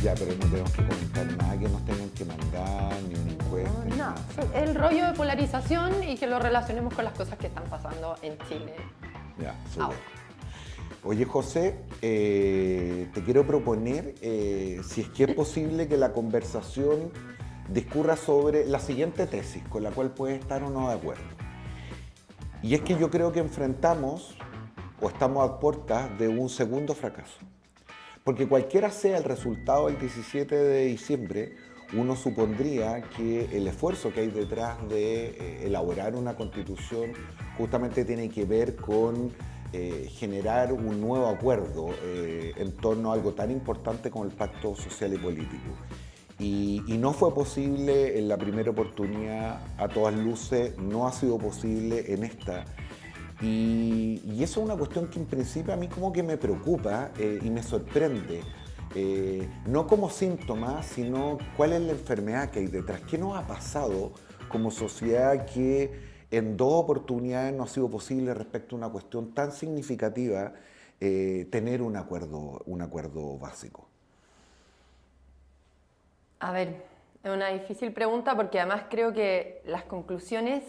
Ya, pero no tenemos que comentar nada que nos tengan que mandar, ni una encuesta. No, nada. el rollo de polarización y que lo relacionemos con las cosas que están pasando en Chile. Ya, súper. Ahora. Oye, José, te quiero proponer, si es que es posible, que la conversación discurra sobre la siguiente tesis, con la cual puedes estar o no de acuerdo. Y es que yo creo que enfrentamos, o estamos a puertas de un segundo fracaso. Porque cualquiera sea el resultado del 17 de diciembre, uno supondría que el esfuerzo que hay detrás de elaborar una constitución justamente tiene que ver con generar un nuevo acuerdo en torno a algo tan importante como el pacto social y político. Y no fue posible en la primera oportunidad, a todas luces, no ha sido posible en esta. Y eso es una cuestión que en principio a mí como que me preocupa y me sorprende. No como síntoma, sino cuál es la enfermedad que hay detrás. ¿Qué nos ha pasado como sociedad que en dos oportunidades no ha sido posible respecto a una cuestión tan significativa tener un acuerdo básico? A ver, es una difícil pregunta porque además creo que las conclusiones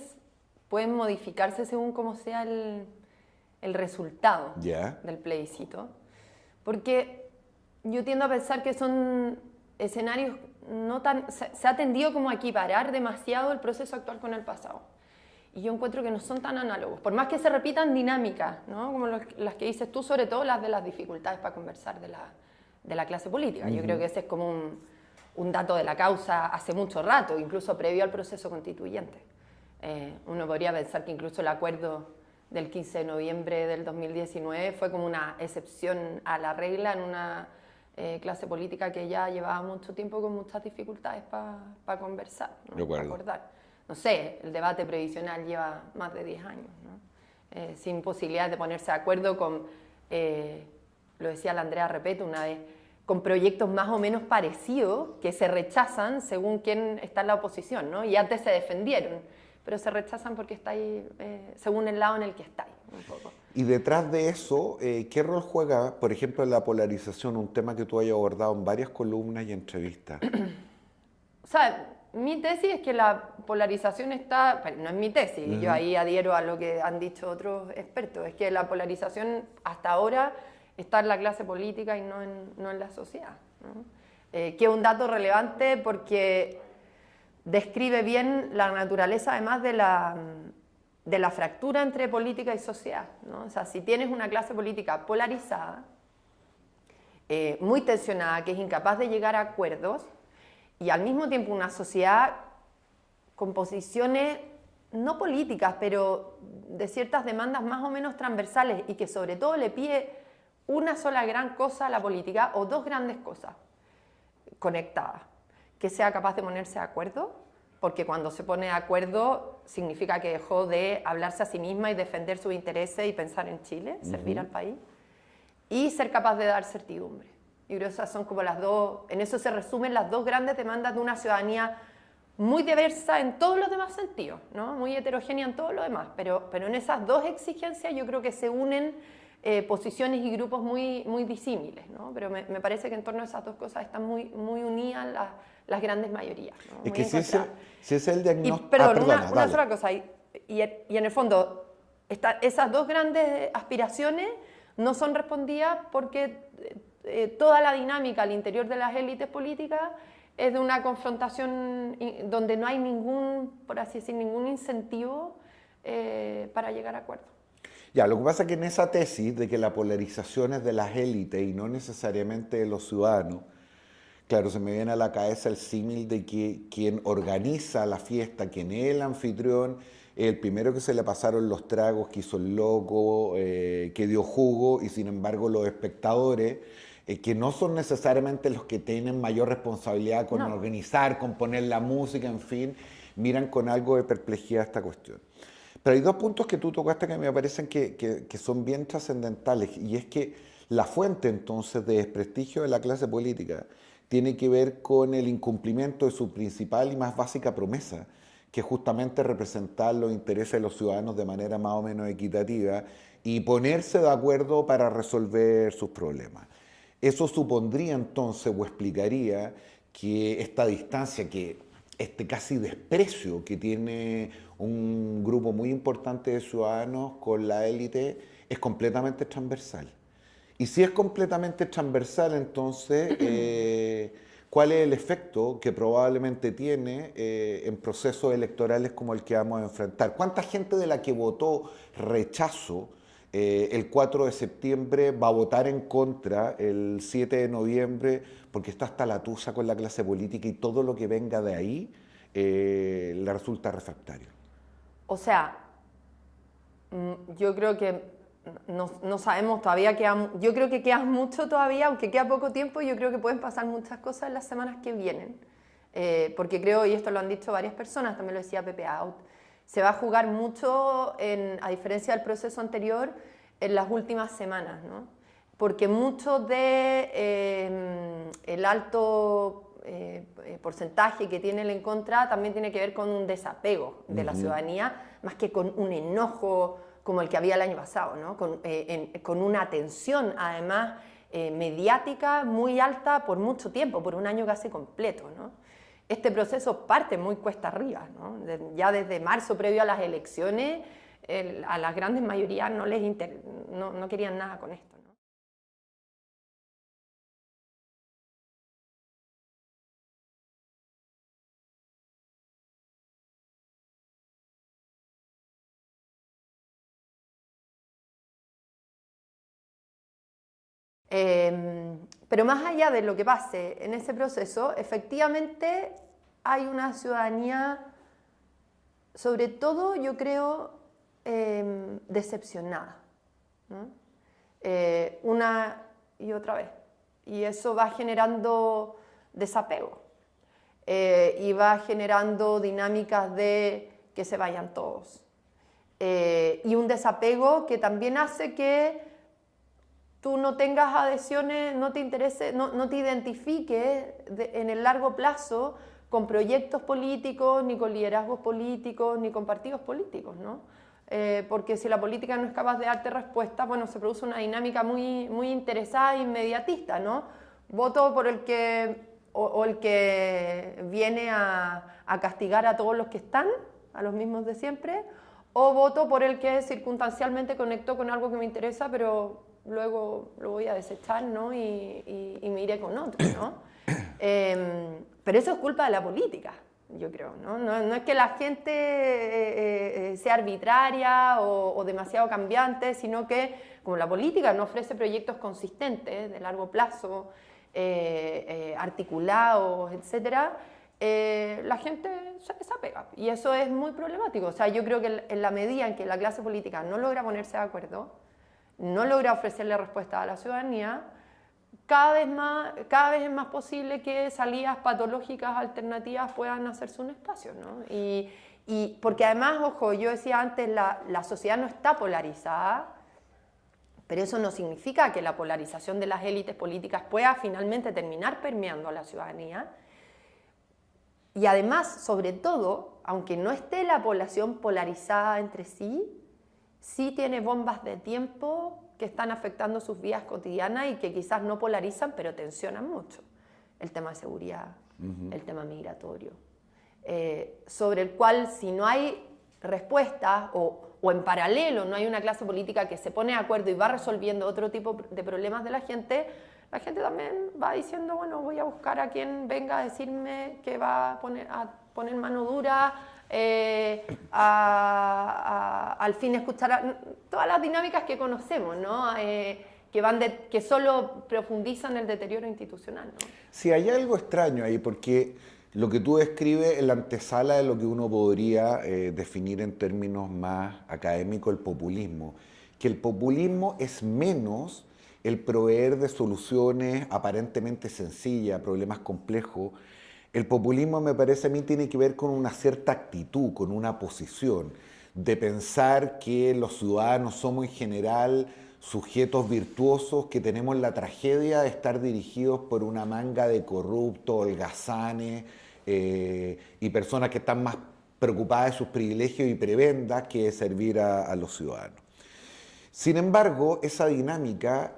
pueden modificarse según cómo sea el resultado del plebiscito. Porque yo tiendo a pensar que son escenarios no tan... Se ha tendido como a equiparar demasiado el proceso actual con el pasado. Y yo encuentro que no son tan análogos. Por más que se repitan dinámicas, ¿no? Como las que dices tú, sobre todo las de las dificultades para conversar de la clase política. Yo creo que ese es como un dato de la causa hace mucho rato, incluso previo al proceso constituyente. Uno podría pensar que incluso el acuerdo del 15 de noviembre del 2019 fue como una excepción a la regla en una clase política que ya llevaba mucho tiempo con muchas dificultades para conversar, ¿no? Para acordar. No sé, el debate previsional lleva más de 10 años, ¿no? Sin posibilidad de ponerse de acuerdo con, lo decía la Andrea Repeto una vez, con proyectos más o menos parecidos que se rechazan según quién está en la oposición, ¿no? Y antes se defendieron, pero se rechazan porque está ahí, según el lado en el que está ahí, un poco. Y detrás de eso, ¿qué rol juega, por ejemplo, la polarización, un tema que tú hayas abordado en varias columnas y entrevistas? O sea, mi tesis es que la polarización está, pero no es mi tesis, yo ahí adhiero a lo que han dicho otros expertos, es que la polarización hasta ahora está en la clase política y no en la sociedad, ¿no? Que es un dato relevante porque describe bien la naturaleza además de la fractura entre política y sociedad, ¿no? O sea, si tienes una clase política polarizada, muy tensionada, que es incapaz de llegar a acuerdos, y al mismo tiempo una sociedad con posiciones no políticas, pero de ciertas demandas más o menos transversales y que sobre todo le pide una sola gran cosa a la política o dos grandes cosas conectadas, que sea capaz de ponerse de acuerdo, porque cuando se pone de acuerdo significa que dejó de hablarse a sí misma y defender sus intereses y pensar en Chile, servir al país, y ser capaz de dar certidumbre. Yo creo que esas son como las dos, en eso se resumen las dos grandes demandas de una ciudadanía muy diversa en todos los demás sentidos, ¿no? Muy heterogénea en todo lo demás, pero en esas dos exigencias yo creo que se unen posiciones y grupos muy disímiles, ¿no? Pero me parece que en torno a esas dos cosas están muy unidas las grandes mayorías, ¿no? Es muy que si ese es el diagnóstico... Perdón, una sola cosa, y en el fondo esas dos grandes aspiraciones no son respondidas porque toda la dinámica al interior de las élites políticas es de una confrontación donde no hay ningún, por así decir, ningún incentivo para llegar a acuerdos. Ya, lo que pasa es que en esa tesis de que la polarización es de las élites y no necesariamente de los ciudadanos, claro, se me viene a la cabeza el símil de que quien organiza la fiesta, quien es el anfitrión, el primero que se le pasaron los tragos, que hizo el loco, que dio jugo, y sin embargo los espectadores, que no son necesariamente los que tienen mayor responsabilidad con organizar, con poner la música, en fin, miran con algo de perplejidad esta cuestión. Pero hay dos puntos que tú tocaste que me parecen que son bien trascendentales, y es que la fuente entonces de desprestigio de la clase política tiene que ver con el incumplimiento de su principal y más básica promesa, que es justamente representar los intereses de los ciudadanos de manera más o menos equitativa y ponerse de acuerdo para resolver sus problemas. Eso supondría entonces o explicaría que esta distancia, que este casi desprecio que tiene un grupo muy importante de ciudadanos con la élite es completamente transversal. Y si es completamente transversal, entonces, ¿cuál es el efecto que probablemente tiene en procesos electorales como el que vamos a enfrentar? ¿Cuánta gente de la que votó rechazo el 4 de septiembre va a votar en contra el 7 de noviembre porque está hasta la tusa con la clase política y todo lo que venga de ahí le resulta refractario? O sea, yo creo que no sabemos todavía, yo creo que queda mucho todavía, aunque queda poco tiempo, yo creo que pueden pasar muchas cosas en las semanas que vienen. Porque creo, y esto lo han dicho varias personas, también lo decía Pepe Out, se va a jugar mucho, a diferencia del proceso anterior, en las últimas semanas, ¿no? Porque mucho de el alto porcentaje que tiene el en contra también tiene que ver con un desapego de la ciudadanía, más que con un enojo como el que había el año pasado, ¿no? Con una tensión, además, mediática muy alta por mucho tiempo, por un año casi completo, ¿no? Este proceso parte muy cuesta arriba, ¿no? Ya desde marzo, previo a las elecciones, a las grandes mayorías no querían nada con esto, ¿no? Pero más allá de lo que pase en ese proceso, efectivamente hay una ciudadanía, sobre todo yo creo, decepcionada, ¿no? Una y otra vez. Y eso va generando desapego y va generando dinámicas de que se vayan todos. Y un desapego que también hace que tú no tengas adhesiones, no te interese, no te identifiques en el largo plazo con proyectos políticos, ni con liderazgos políticos, ni con partidos políticos, ¿no? Porque si la política no es capaz de darte respuesta, bueno, se produce una dinámica muy, muy interesada e inmediatista, ¿no? Voto por el que, o el que viene a castigar a todos los que están, a los mismos de siempre, o voto por el que circunstancialmente conectó con algo que me interesa, pero luego lo voy a desechar, ¿no? Y me iré con otro, ¿no? Pero eso es culpa de la política, yo creo, ¿no? No es que la gente sea arbitraria o demasiado cambiante, sino que como la política no ofrece proyectos consistentes de largo plazo, articulados, etcétera, la gente se desapega y eso es muy problemático. O sea, yo creo que en la medida en que la clase política no logra ponerse de acuerdo, no logra ofrecerle respuesta a la ciudadanía, cada vez es más posible que salidas patológicas alternativas puedan hacerse un espacio, ¿no? Y porque además, ojo, yo decía antes, la sociedad no está polarizada, pero eso no significa que la polarización de las élites políticas pueda finalmente terminar permeando a la ciudadanía. Y además, sobre todo, aunque no esté la población polarizada entre sí, sí tiene bombas de tiempo que están afectando sus vidas cotidianas y que quizás no polarizan, pero tensionan mucho. El tema de seguridad, el tema migratorio, sobre el cual si no hay respuestas o en paralelo no hay una clase política que se pone de acuerdo y va resolviendo otro tipo de problemas de la gente también va diciendo, bueno, voy a buscar a quien venga a decirme que va a poner mano dura, al fin escuchar todas las dinámicas que conocemos, ¿no? Que solo profundizan el deterioro institucional, ¿no? Sí, hay algo extraño ahí, porque lo que tú describes es la antesala de lo que uno podría definir en términos más académicos, el populismo. Que el populismo es menos el proveer de soluciones aparentemente sencillas a problemas complejos. El populismo, me parece a mí, tiene que ver con una cierta actitud, con una posición, de pensar que los ciudadanos somos en general sujetos virtuosos que tenemos la tragedia de estar dirigidos por una manga de corruptos, holgazanes y personas que están más preocupadas de sus privilegios y prebendas que de servir a los ciudadanos. Sin embargo, esa dinámica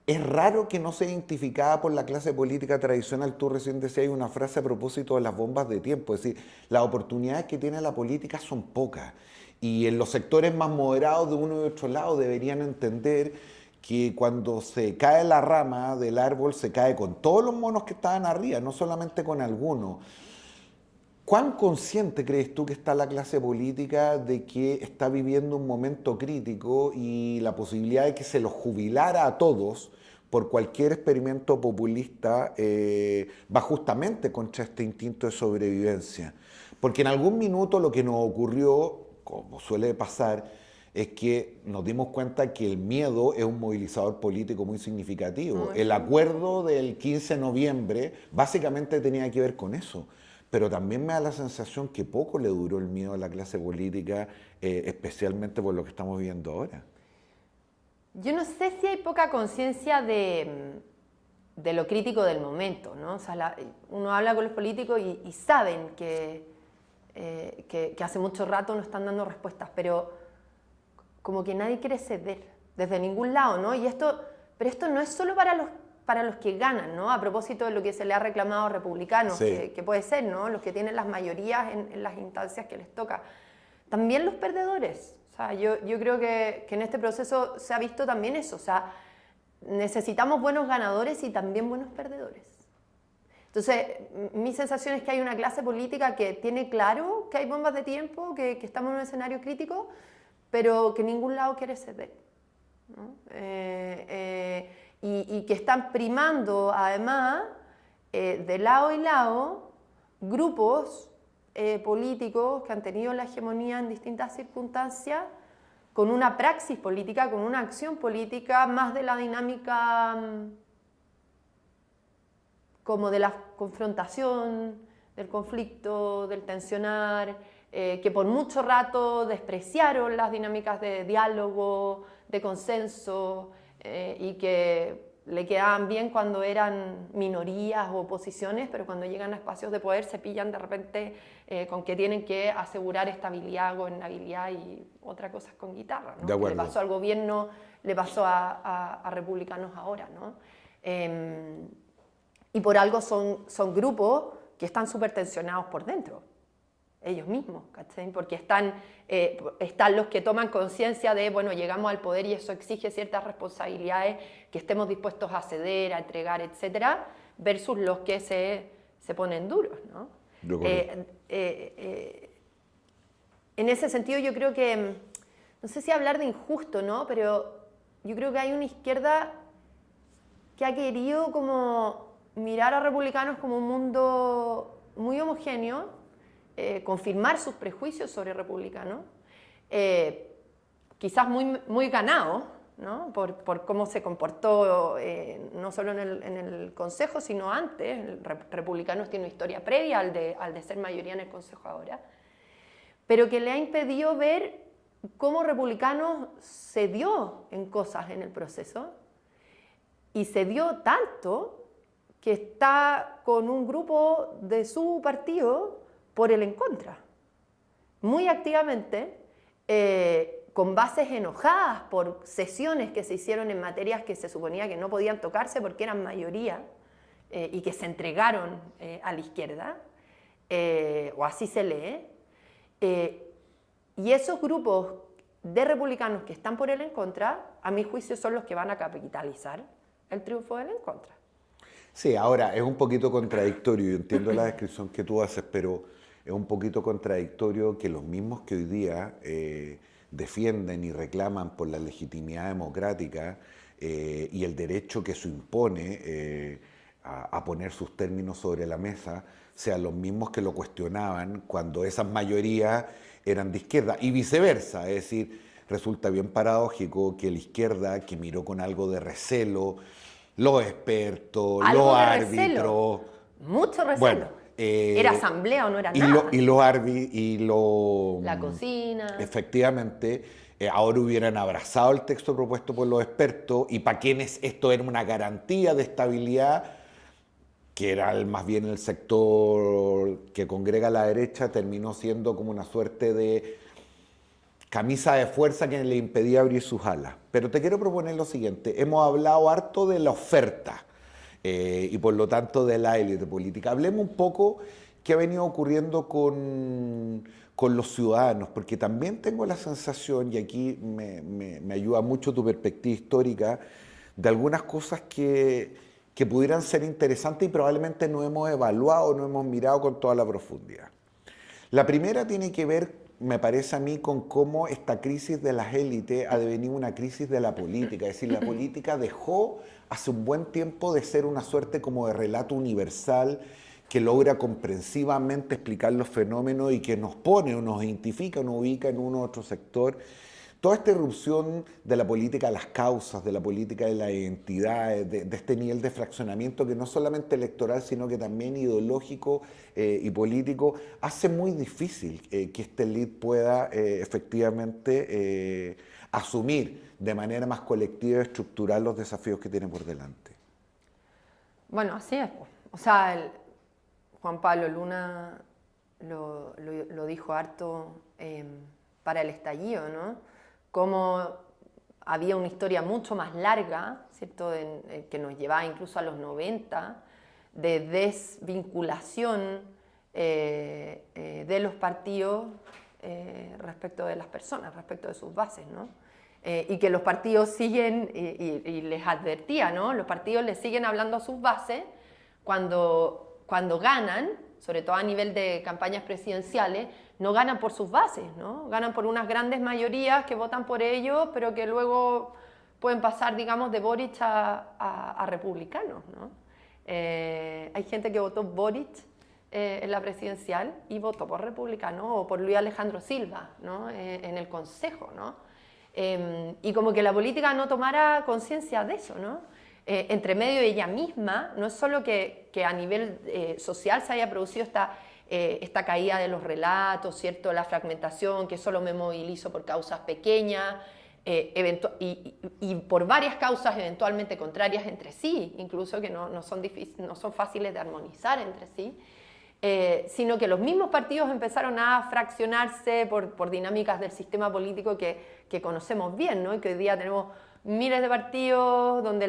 Es raro que no sea identificada por la clase política tradicional. Tú recién decías una frase a propósito de las bombas de tiempo. Es decir, las oportunidades que tiene la política son pocas. Y en los sectores más moderados de uno y otro lado deberían entender que cuando se cae la rama del árbol se cae con todos los monos que estaban arriba, no solamente con algunos. ¿Cuán consciente crees tú que está la clase política de que está viviendo un momento crítico y la posibilidad de que se los jubilara a todos por cualquier experimento populista va justamente contra este instinto de sobrevivencia? Porque en algún minuto lo que nos ocurrió, como suele pasar, es que nos dimos cuenta que el miedo es un movilizador político muy significativo. El acuerdo del 15 de noviembre básicamente tenía que ver con eso. Pero también me da la sensación que poco le duró el miedo a la clase política, especialmente por lo que estamos viviendo ahora. Yo no sé si hay poca conciencia de lo crítico del momento, ¿no? O sea, uno habla con los políticos y saben que hace mucho rato no están dando respuestas, pero como que nadie quiere ceder desde ningún lado, ¿no? Pero esto no es solo para los que ganan, ¿no? A propósito de lo que se le ha reclamado a republicanos, Sí. que puede ser, ¿no? Los que tienen las mayorías en las instancias que les toca. También los perdedores. O sea, yo creo que en este proceso se ha visto también eso. O sea, necesitamos buenos ganadores y también buenos perdedores. Entonces, mi sensación es que hay una clase política que tiene claro que hay bombas de tiempo, que estamos en un escenario crítico, pero que ningún lado quiere ceder, ¿no? Y que están primando, además, de lado y lado, grupos políticos que han tenido la hegemonía en distintas circunstancias, con una praxis política, con una acción política, más de la dinámica como de la confrontación, del conflicto, del tensionar, que por mucho rato despreciaron las dinámicas de diálogo, de consenso, y que le quedaban bien cuando eran minorías o oposiciones, pero cuando llegan a espacios de poder se pillan de repente con que tienen que asegurar estabilidad, gobernabilidad y otra cosa con guitarra, ¿no? Que le pasó al gobierno, le pasó a republicanos ahora, ¿no? Y por algo son grupos que están súper tensionados por dentro, ellos mismos, ¿cachai? Porque están los que toman conciencia de, bueno, llegamos al poder y eso exige ciertas responsabilidades que estemos dispuestos a ceder, a entregar, etcétera, versus los que se ponen duros, ¿no? En ese sentido yo creo que, no sé si hablar de injusto, ¿no? Pero yo creo que hay una izquierda que ha querido como mirar a republicanos como un mundo muy homogéneo, confirmar sus prejuicios sobre republicanos, quizás muy ganado, ¿no? por cómo se comportó no solo en el Consejo, sino antes. Republicanos tiene una historia previa al de ser mayoría en el Consejo ahora, pero que le ha impedido ver cómo Republicanos cedió en cosas en el proceso, y cedió tanto que está con un grupo de su partido por el en contra, muy activamente, con bases enojadas por cesiones que se hicieron en materias que se suponía que no podían tocarse porque eran mayoría, y que se entregaron a la izquierda, o así se lee, y esos grupos de republicanos que están por el en contra, a mi juicio son los que van a capitalizar el triunfo del en contra. Sí, ahora es un poquito contradictorio, yo entiendo la descripción que tú haces, pero es un poquito contradictorio que los mismos que hoy día defienden y reclaman por la legitimidad democrática y el derecho que eso impone a poner sus términos sobre la mesa, sean los mismos que lo cuestionaban cuando esas mayorías eran de izquierda y viceversa. Es decir, resulta bien paradójico que la izquierda, que miró con algo de recelo los expertos, los árbitros. Mucho recelo. Bueno, ¿era asamblea o no era nada? Y los árbitros y la cocina. Efectivamente, ahora hubieran abrazado el texto propuesto por los expertos y para quienes esto era una garantía de estabilidad, que era más bien el sector que congrega a la derecha, terminó siendo como una suerte de camisa de fuerza que le impedía abrir sus alas. Pero te quiero proponer lo siguiente, hemos hablado harto de la oferta y por lo tanto de la élite política. Hablemos un poco qué ha venido ocurriendo con los ciudadanos, porque también tengo la sensación, y aquí me ayuda mucho tu perspectiva histórica, de algunas cosas que pudieran ser interesantes y probablemente no hemos evaluado, no hemos mirado con toda la profundidad. La primera tiene que ver, me parece a mí, con cómo esta crisis de las élites ha devenido una crisis de la política. Es decir, la política dejó hace un buen tiempo de ser una suerte como de relato universal que logra comprensivamente explicar los fenómenos y que nos pone o nos identifica o nos ubica en uno u otro sector. Toda esta irrupción de la política de las causas, de la política de la identidad, de este nivel de fraccionamiento que no solamente electoral, sino que también ideológico y político, hace muy difícil que esta élite pueda efectivamente asumir de manera más colectiva y estructural los desafíos que tiene por delante. Bueno, así es. O sea, Juan Pablo Luna lo dijo harto para el estallido, ¿no? Como había una historia mucho más larga, ¿cierto? Que nos llevaba incluso a los 90, de desvinculación de los partidos respecto de las personas, respecto de sus bases, ¿no? Y que los partidos siguen, y les advertía, ¿no? Los partidos les siguen hablando a sus bases cuando ganan, sobre todo a nivel de campañas presidenciales, no ganan por sus bases, ¿no? Ganan por unas grandes mayorías que votan por ellos, pero que luego pueden pasar, digamos, de Boric a republicanos, ¿no? Hay gente que votó Boric en la presidencial y votó por republicano o por Luis Alejandro Silva, ¿no? En el Consejo, ¿no? Y como que la política no tomara conciencia de eso, ¿no? Entre medio de ella misma, no es solo que a nivel social se haya producido esta caída de los relatos, ¿cierto? La fragmentación, que solo me movilizo por causas pequeñas y por varias causas eventualmente contrarias entre sí, incluso que no son fáciles de armonizar entre sí, sino que los mismos partidos empezaron a fraccionarse por dinámicas del sistema político que conocemos bien, ¿no? Y que hoy día tenemos miles de partidos donde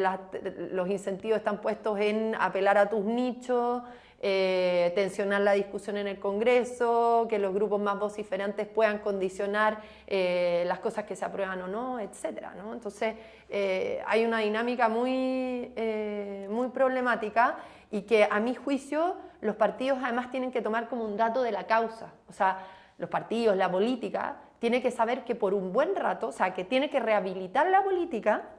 los incentivos están puestos en apelar a tus nichos, tensionar la discusión en el Congreso, que los grupos más vociferantes puedan condicionar las cosas que se aprueban o no, etcétera, ¿no? Entonces hay una dinámica muy problemática y que a mi juicio los partidos además tienen que tomar como un dato de la causa. O sea, los partidos, la política, tiene que saber que por un buen rato, o sea, que tiene que rehabilitar la política,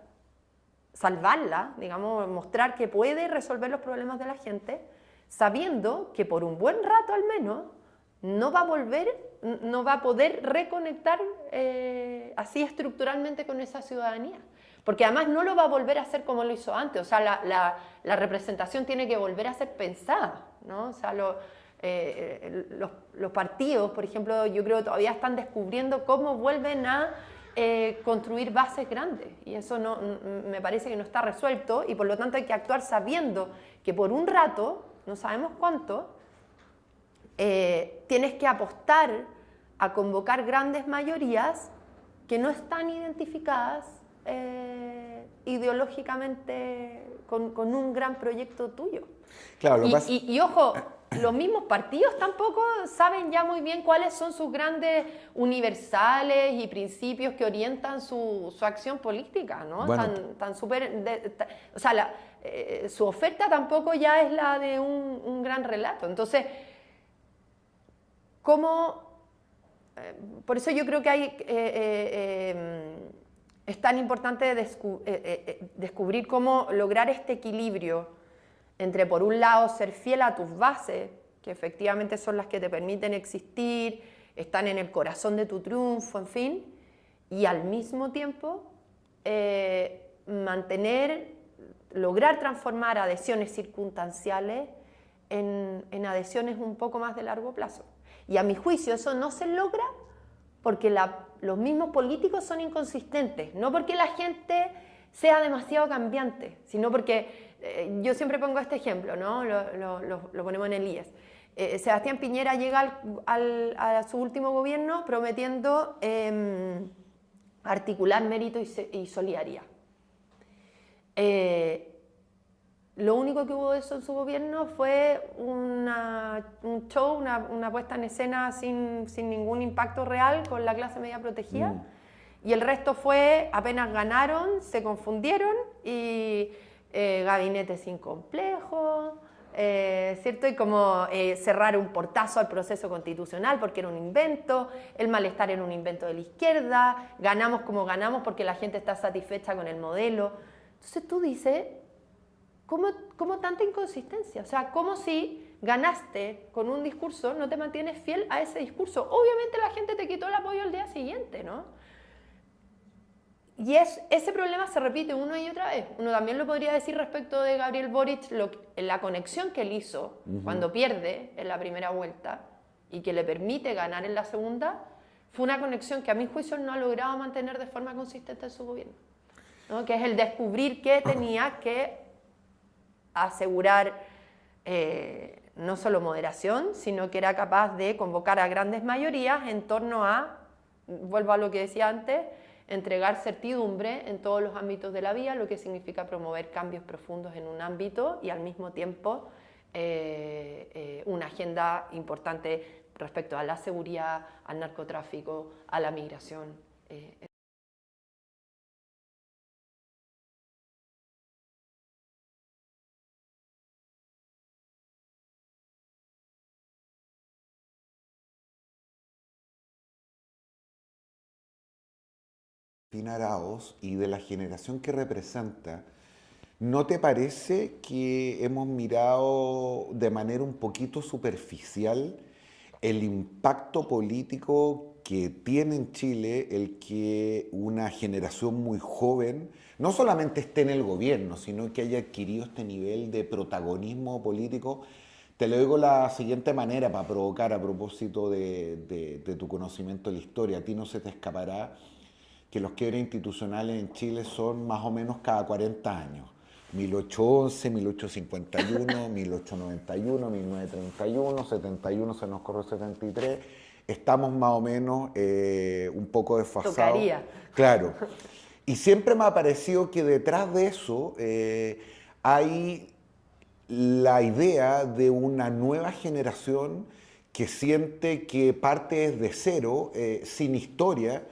salvarla, digamos, mostrar que puede resolver los problemas de la gente, sabiendo que por un buen rato al menos no va a poder reconectar así estructuralmente con esa ciudadanía. Porque además no lo va a volver a hacer como lo hizo antes, o sea, la representación tiene que volver a ser pensada, ¿no? O sea, los partidos, por ejemplo, yo creo que todavía están descubriendo cómo vuelven a construir bases grandes, y eso me parece que no está resuelto, y por lo tanto hay que actuar sabiendo que por un rato, no sabemos cuánto, tienes que apostar a convocar grandes mayorías que no están identificadas ideológicamente con un gran proyecto tuyo. Claro, y ojo, los mismos partidos tampoco saben ya muy bien cuáles son sus grandes universales y principios que orientan su acción política, ¿no? Bueno, o sea, su oferta tampoco ya es la de un gran relato. Entonces, por eso yo creo que es tan importante descubrir cómo lograr este equilibrio entre, por un lado, ser fiel a tus bases, que efectivamente son las que te permiten existir, están en el corazón de tu triunfo, en fin, y al mismo tiempo lograr transformar adhesiones circunstanciales en adhesiones un poco más de largo plazo. Y a mi juicio eso no se logra porque los mismos políticos son inconsistentes, no porque la gente sea demasiado cambiante, sino porque yo siempre pongo este ejemplo, ¿no? Lo ponemos en el IES. Sebastián Piñera llega a su último gobierno prometiendo articular mérito y solidaridad. Lo único que hubo de eso en su gobierno fue un show, una puesta en escena sin ningún impacto real con la clase media protegida. Y el resto fue, apenas ganaron, se confundieron y gabinete sin complejo, ¿cierto? Y como cerrar un portazo al proceso constitucional porque era un invento, el malestar era un invento de la izquierda, ganamos como ganamos porque la gente está satisfecha con el modelo. Entonces tú dices, ¿cómo tanta inconsistencia? O sea, como si ganaste con un discurso, no te mantienes fiel a ese discurso. Obviamente la gente te quitó el apoyo al día siguiente, ¿no? Y ese problema se repite una y otra vez. Uno también lo podría decir respecto de Gabriel Boric, la conexión que él hizo cuando pierde en la primera vuelta y que le permite ganar en la segunda, fue una conexión que a mi juicio no ha logrado mantener de forma consistente en su gobierno, ¿no? Que es el descubrir que tenía que asegurar no solo moderación, sino que era capaz de convocar a grandes mayorías en torno a, vuelvo a lo que decía antes, entregar certidumbre en todos los ámbitos de la vida, lo que significa promover cambios profundos en un ámbito y al mismo tiempo una agenda importante respecto a la seguridad, al narcotráfico, a la migración. Araoz y de la generación que representa, ¿no te parece que hemos mirado de manera un poquito superficial el impacto político que tiene en Chile el que una generación muy joven no solamente esté en el gobierno, sino que haya adquirido este nivel de protagonismo político? Te lo digo de la siguiente manera para provocar a propósito de tu conocimiento de la historia. A ti no se te escapará que los quiebres institucionales en Chile son más o menos cada 40 años. 1811, 1851, 1891, 1931, 71, se nos corrió 73. Estamos más o menos un poco desfasados. Tocaría. Claro. Y siempre me ha parecido que detrás de eso hay la idea de una nueva generación que siente que parte desde cero, sin historia,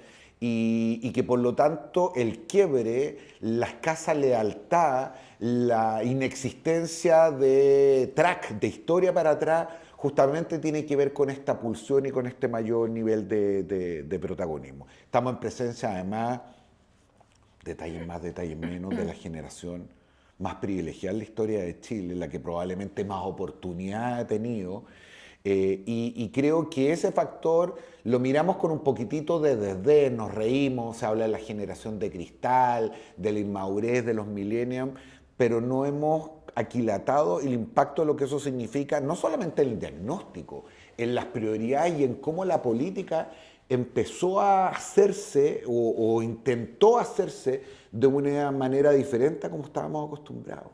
y que por lo tanto el quiebre, la escasa lealtad, la inexistencia de track, de historia para atrás, justamente tiene que ver con esta pulsión y con este mayor nivel de protagonismo. Estamos en presencia además, detalles más, detalles menos, de la generación más privilegiada en la historia de Chile, la que probablemente más oportunidad ha tenido. Y creo que ese factor lo miramos con un poquitito de desdén, nos reímos, se habla de la generación de cristal, de la inmadurez de los millennials, pero no hemos aquilatado el impacto de lo que eso significa, no solamente en el diagnóstico, en las prioridades y en cómo la política empezó a hacerse o intentó hacerse de una manera diferente a como estábamos acostumbrados.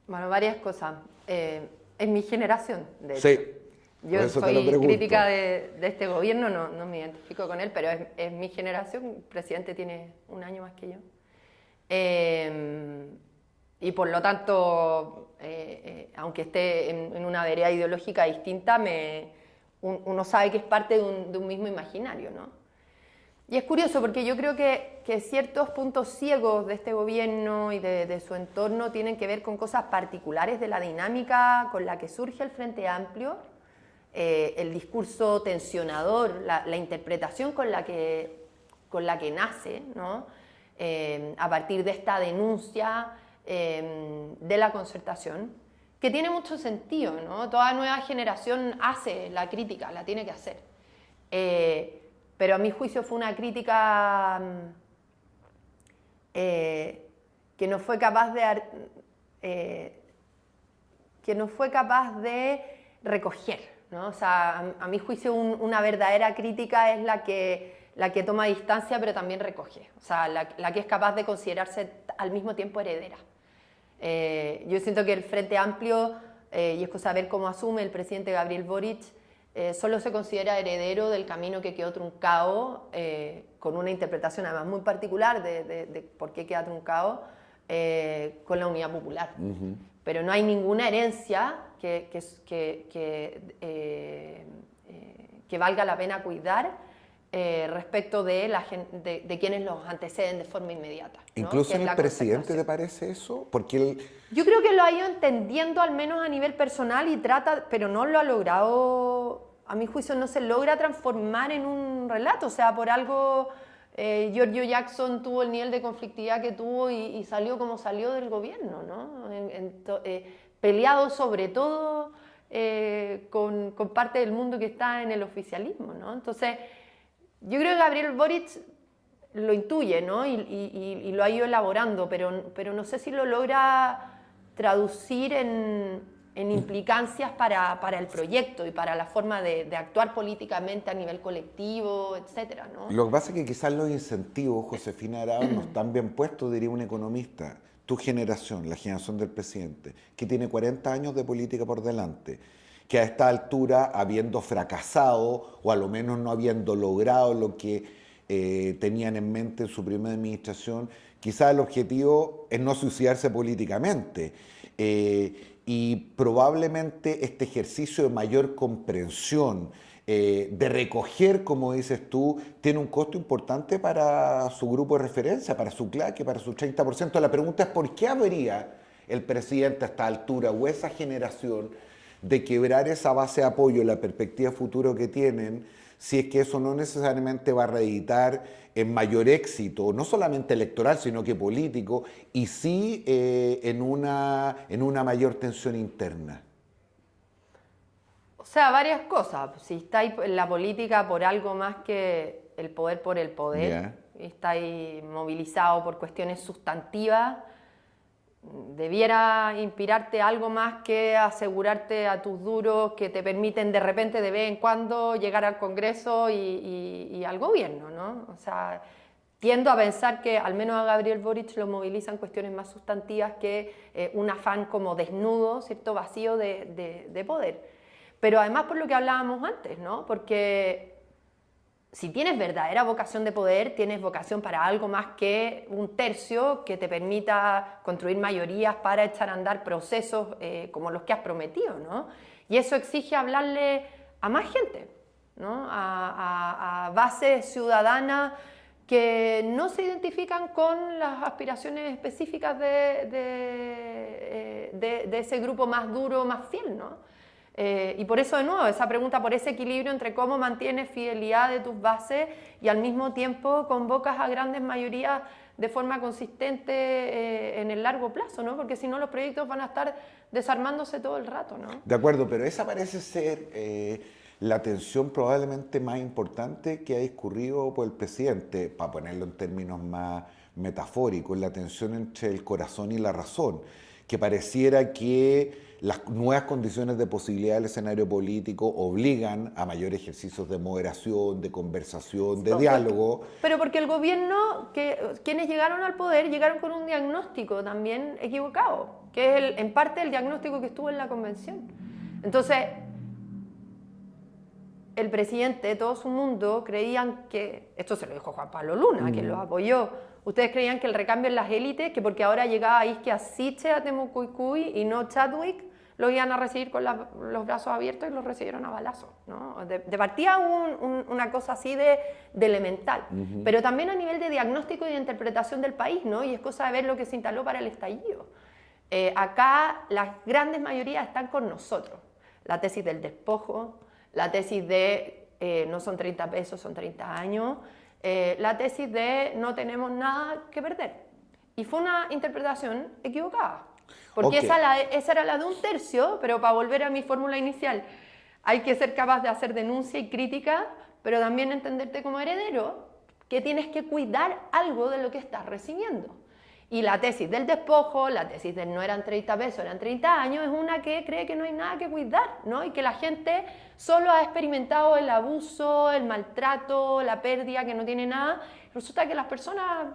Bueno, varias cosas. Es mi generación, de hecho. Sí. Yo soy crítica de este gobierno, no me identifico con él, pero es mi generación. El presidente tiene un año más que yo. Y por lo tanto, aunque esté en una vereda ideológica distinta, uno sabe que es parte de un mismo imaginario, ¿no? Y es curioso porque yo creo que ciertos puntos ciegos de este gobierno y de su entorno tienen que ver con cosas particulares de la dinámica con la que surge el Frente Amplio, el discurso tensionador, la interpretación con la que nace, ¿no? A partir de esta denuncia de la concertación, que tiene mucho sentido, ¿no? Toda nueva generación hace la crítica, la tiene que hacer. Pero a mi juicio fue una crítica que no fue capaz de recoger, ¿no? O sea, a mi juicio una verdadera crítica es la que toma distancia pero también recoge, o sea, la que es capaz de considerarse al mismo tiempo heredera. Yo siento que el Frente Amplio y es cosa de ver cómo asume el presidente Gabriel Boric. Solo se considera heredero del camino que quedó truncado, con una interpretación además muy particular de por qué queda truncado, con la Unidad Popular. Pero no hay ninguna herencia que valga la pena cuidar respecto de quienes los anteceden de forma inmediata, ¿no? ¿Incluso en el presidente te parece eso? Porque yo creo que lo ha ido entendiendo al menos a nivel personal y trata, pero no lo ha logrado, a mi juicio no se logra transformar en un relato. O sea, por algo Giorgio Jackson tuvo el nivel de conflictividad que tuvo y salió como salió del gobierno, ¿no? Peleado sobre todo con parte del mundo que está en el oficialismo, ¿no? Entonces, yo creo que Gabriel Boric lo intuye, ¿no? Y lo ha ido elaborando, pero no sé si lo logra traducir en implicancias para el proyecto y para la forma de actuar políticamente a nivel colectivo, etcétera, ¿no? Lo que pasa es que quizás los incentivos, Josefina Arauz, no están bien puestos, diría un economista. Tu generación, la generación del presidente, que tiene 40 años de política por delante, que a esta altura, habiendo fracasado o a lo menos no habiendo logrado lo que tenían en mente en su primera administración, quizás el objetivo es no suicidarse políticamente. Y probablemente este ejercicio de mayor comprensión, de recoger, como dices tú, tiene un costo importante para su grupo de referencia, para su claque, para su 30%. La pregunta es ¿por qué habría el presidente a esta altura o esa generación de quebrar esa base de apoyo, la perspectiva futuro que tienen, si es que eso no necesariamente va a reeditar en mayor éxito, no solamente electoral, sino que político, y sí en una mayor tensión interna? O sea, varias cosas. Si estáis en la política por algo más que el poder por el poder, y estáis movilizado por cuestiones sustantivas, debiera inspirarte algo más que asegurarte a tus duros que te permiten de repente, de vez en cuando, llegar al Congreso y al gobierno, ¿no? O sea, tiendo a pensar que al menos a Gabriel Boric lo movilizan cuestiones más sustantivas que un afán como desnudo, ¿cierto? Vacío de poder. Pero además por lo que hablábamos antes, ¿no? Porque si tienes verdadera vocación de poder, tienes vocación para algo más que un tercio que te permita construir mayorías para echar a andar procesos como los que has prometido, ¿no? Y eso exige hablarle a más gente, ¿no? A bases ciudadanas que no se identifican con las aspiraciones específicas de ese grupo más duro, más fiel, ¿no? Y por eso, de nuevo, esa pregunta por ese equilibrio entre cómo mantienes fidelidad de tus bases y al mismo tiempo convocas a grandes mayorías de forma consistente en el largo plazo, ¿no? Porque si no los proyectos van a estar desarmándose todo el rato, ¿no? De acuerdo, pero esa parece ser la tensión probablemente más importante que ha discurrido por el presidente, para ponerlo en términos más metafóricos, la tensión entre el corazón y la razón, que pareciera que las nuevas condiciones de posibilidad del escenario político obligan a mayores ejercicios de moderación, de conversación, de diálogo. Pero porque el gobierno, quienes llegaron al poder, llegaron con un diagnóstico también equivocado, que es en parte el diagnóstico que estuvo en la convención. Entonces, el presidente, todo su mundo, creían que, esto se lo dijo Juan Pablo Luna, quien los apoyó, ustedes creían que el recambio en las élites, que porque ahora llegaba Isquia Siche a Temucuicui y no Chadwick, lo iban a recibir con los brazos abiertos y los recibieron a balazos, ¿no? De partida una cosa así de elemental, pero también a nivel de diagnóstico y de interpretación del país, ¿no? Y es cosa de ver lo que se instaló para el estallido. Acá las grandes mayorías están con nosotros. La tesis del despojo, la tesis de no son 30 pesos, son 30 años, la tesis de no tenemos nada que perder. Y fue una interpretación equivocada. Porque esa era la de un tercio, pero para volver a mi fórmula inicial, hay que ser capaz de hacer denuncia y crítica, pero también entenderte como heredero, que tienes que cuidar algo de lo que estás recibiendo. Y la tesis del despojo, la tesis del no eran 30 pesos, eran 30 años, es una que cree que no hay nada que cuidar, ¿no? Y que la gente solo ha experimentado el abuso, el maltrato, la pérdida, que no tiene nada. Resulta que las personas,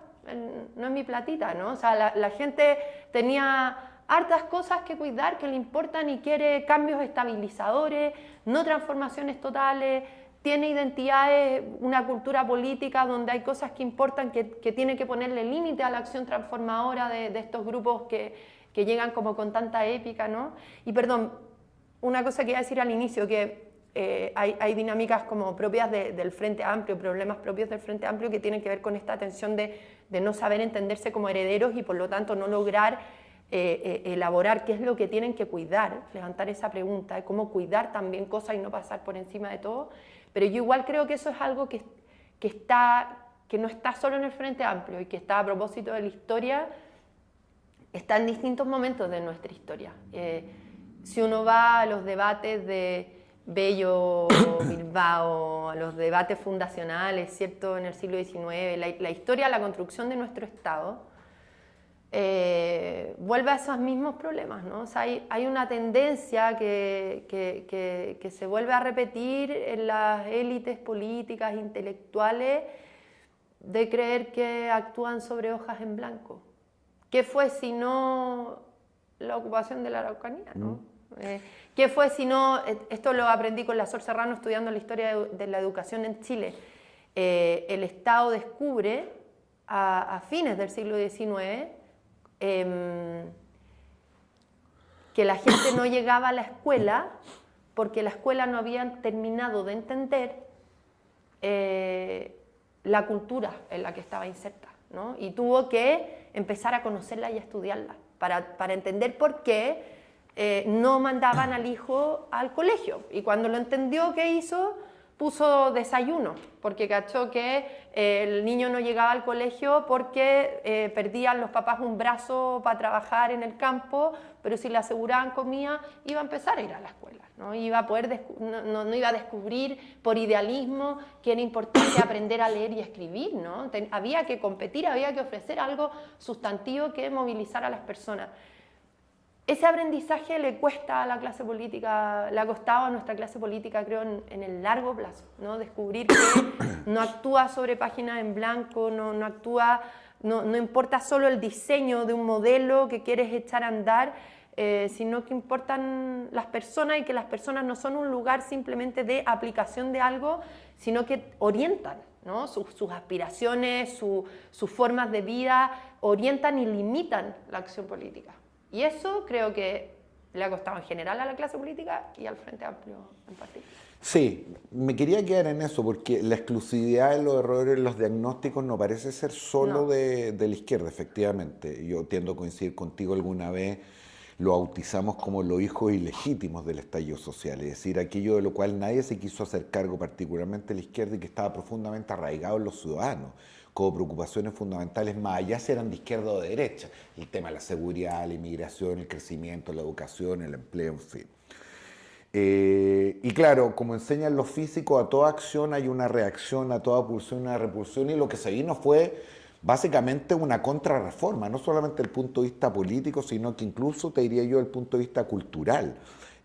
no es mi platita, ¿no? O sea, la gente tenía hartas cosas que cuidar, que le importan y quiere cambios estabilizadores, no transformaciones totales, tiene identidades, una cultura política donde hay cosas que importan, que tiene que ponerle límite a la acción transformadora de estos grupos que llegan como con tanta épica, ¿no? Y perdón, una cosa que iba a decir al inicio, que hay dinámicas como propias del Frente Amplio, problemas propios del Frente Amplio que tienen que ver con esta tensión de no saber entenderse como herederos y por lo tanto no lograr elaborar qué es lo que tienen que cuidar, levantar esa pregunta de cómo cuidar también cosas y no pasar por encima de todo. Pero yo igual creo que eso es algo que no está solo en el Frente Amplio y que está a propósito de la historia, está en distintos momentos de nuestra historia. Si uno va a los debates de Bello, Bilbao, a los debates fundacionales, ¿cierto?, en el siglo XIX, la historia, la construcción de nuestro Estado, vuelve a esos mismos problemas, ¿no? O sea, hay una tendencia que se vuelve a repetir en las élites políticas, intelectuales, de creer que actúan sobre hojas en blanco. ¿Qué fue si no la ocupación de la Araucanía, ¿no? ¿Qué fue si no, esto lo aprendí con la Sor Serrano estudiando la historia de la educación en Chile, el Estado descubre a fines del siglo XIX que la gente no llegaba a la escuela porque la escuela no había terminado de entender la cultura en la que estaba inserta, ¿no? Y tuvo que empezar a conocerla y a estudiarla para entender por qué no mandaban al hijo al colegio. Y cuando lo entendió, ¿qué hizo? Puso desayuno, porque cachó que el niño no llegaba al colegio porque perdían los papás un brazo para trabajar en el campo, pero si le aseguraban comida, iba a empezar a ir a la escuela, ¿no? Iba a poder no iba a descubrir por idealismo que era importante aprender a leer y escribir, ¿no? Había que competir, había que ofrecer algo sustantivo que movilizara a las personas. Ese aprendizaje le cuesta a la clase política, le ha costado a nuestra clase política, creo, en el largo plazo, ¿no? Descubrir que no actúa sobre páginas en blanco, no actúa, no importa solo el diseño de un modelo que quieres echar a andar, sino que importan las personas y que las personas no son un lugar simplemente de aplicación de algo, sino que orientan, ¿no? Sus aspiraciones, sus formas de vida, orientan y limitan la acción política. Y eso creo que le ha costado en general a la clase política y al Frente Amplio en particular. Sí, me quería quedar en eso porque la exclusividad de los errores en los diagnósticos no parece ser solo de la izquierda, efectivamente. Yo tiendo a coincidir contigo, alguna vez lo bautizamos como los hijos ilegítimos del estallido social, es decir, aquello de lo cual nadie se quiso hacer cargo, particularmente la izquierda, y que estaba profundamente arraigado en los ciudadanos, como preocupaciones fundamentales, más allá si eran de izquierda o de derecha, el tema de la seguridad, la inmigración, el crecimiento, la educación, el empleo, en fin. Y claro, como enseñan los físicos, a toda acción hay una reacción, a toda pulsión una repulsión, y lo que se vino fue básicamente una contrarreforma, no solamente desde el punto de vista político, sino que incluso, te diría yo, desde el punto de vista cultural.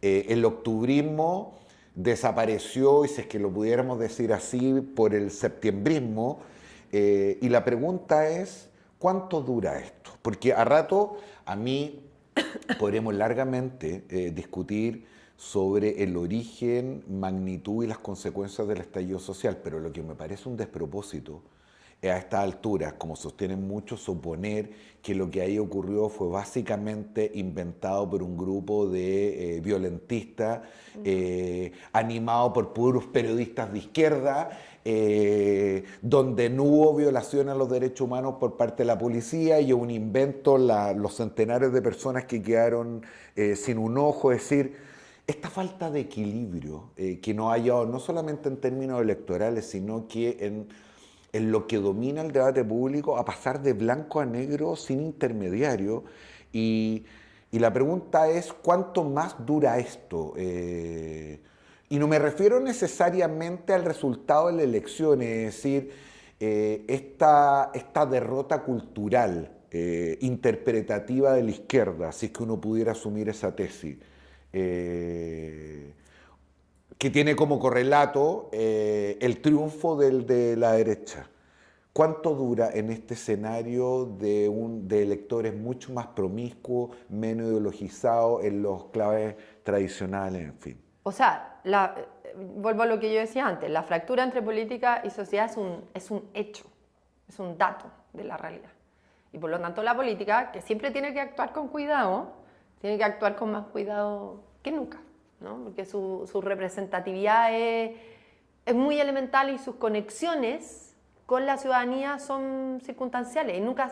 El octubrismo desapareció, y si es que lo pudiéramos decir así, por el septiembrismo, y la pregunta es, ¿cuánto dura esto? Porque a rato, a mí, podremos largamente discutir sobre el origen, magnitud y las consecuencias del estallido social, pero lo que me parece un despropósito es a estas alturas, como sostienen muchos, suponer que lo que ahí ocurrió fue básicamente inventado por un grupo de violentistas, animado por puros periodistas de izquierda, donde no hubo violación a los derechos humanos por parte de la policía y un invento, los centenares de personas que quedaron sin un ojo. Es decir, esta falta de equilibrio que no hay no solamente en términos electorales, sino que en lo que domina el debate público, a pasar de blanco a negro sin intermediario. Y la pregunta es, ¿cuánto más dura esto? Y no me refiero necesariamente al resultado de la elección, es decir, esta derrota cultural, interpretativa de la izquierda, si es que uno pudiera asumir esa tesis, que tiene como correlato el triunfo de la derecha. ¿Cuánto dura en este escenario de electores mucho más promiscuos, menos ideologizados en los claves tradicionales, en fin? O sea, vuelvo a lo que yo decía antes, la fractura entre política y sociedad es un hecho, es un dato de la realidad. Y por lo tanto la política, que siempre tiene que actuar con cuidado, tiene que actuar con más cuidado que nunca, ¿no? Porque su representatividad es muy elemental y sus conexiones con la ciudadanía son circunstanciales. Y nunca,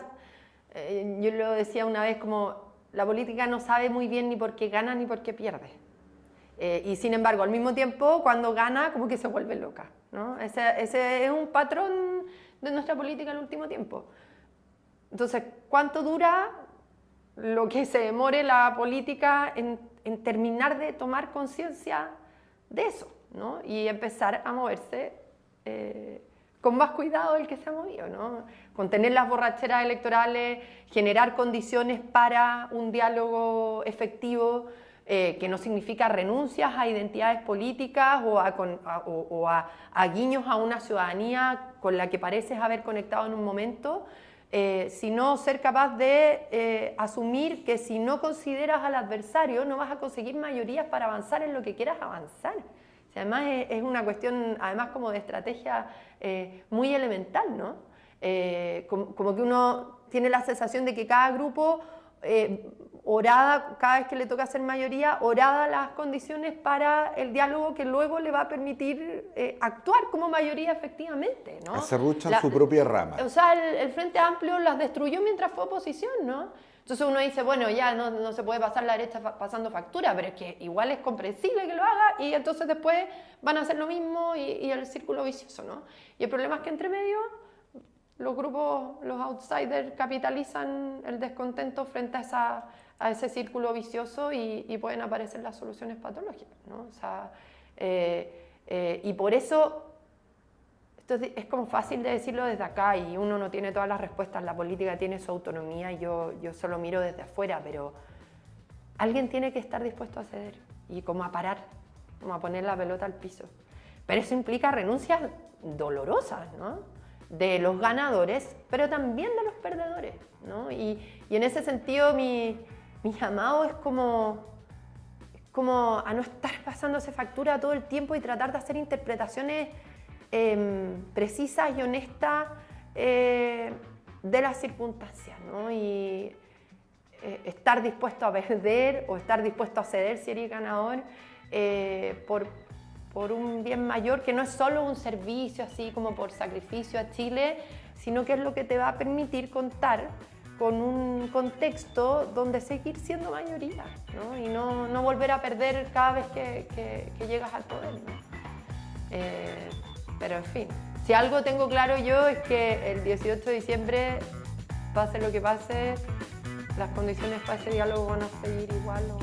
yo lo decía una vez, como la política no sabe muy bien ni por qué gana ni por qué pierde. Y sin embargo, al mismo tiempo, cuando gana, como que se vuelve loca, ¿no? Ese es un patrón de nuestra política en el último tiempo. Entonces, ¿cuánto dura lo que se demore la política en terminar de tomar conciencia de eso, ¿no? Y empezar a moverse con más cuidado del que se ha movido, ¿no? Contener las borracheras electorales, generar condiciones para un diálogo efectivo, que no significa renuncias a identidades políticas o a guiños a una ciudadanía con la que pareces haber conectado en un momento, sino ser capaz de asumir que si no consideras al adversario no vas a conseguir mayorías para avanzar en lo que quieras avanzar. O sea, además es una cuestión, además como de estrategia muy elemental, ¿no? Como que uno tiene la sensación de que cada grupo orada, cada vez que le toca hacer mayoría, orada las condiciones para el diálogo que luego le va a permitir actuar como mayoría efectivamente, ¿no? Acerruchan su propia rama. O sea, el Frente Amplio las destruyó mientras fue oposición, ¿no? Entonces uno dice, bueno, ya no se puede pasar la derecha pasando factura, pero es que igual es comprensible que lo haga y entonces después van a hacer lo mismo y el círculo vicioso, ¿no? Y el problema es que entre medio los grupos, los outsiders capitalizan el descontento frente a ese círculo vicioso y pueden aparecer las soluciones patológicas, ¿no? O sea, y por eso esto es como fácil de decirlo desde acá y uno no tiene todas las respuestas, la política tiene su autonomía y yo solo miro desde afuera, pero alguien tiene que estar dispuesto a ceder y como a parar, como a poner la pelota al piso. Pero eso implica renuncias dolorosas, ¿no? De los ganadores, pero también de los perdedores, ¿no? Y en ese sentido mi llamado es como a no estar pasándose factura todo el tiempo y tratar de hacer interpretaciones precisas y honestas de las circunstancias, ¿no? Y estar dispuesto a perder o estar dispuesto a ceder si eres ganador por un bien mayor que no es solo un servicio así como por sacrificio a Chile, sino que es lo que te va a permitir contar con un contexto donde seguir siendo mayoría, ¿no? Y no volver a perder cada vez que llegas al poder, ¿no? Pero en fin, si algo tengo claro yo es que el 18 de diciembre, pase lo que pase, las condiciones para ese diálogo van a seguir igual o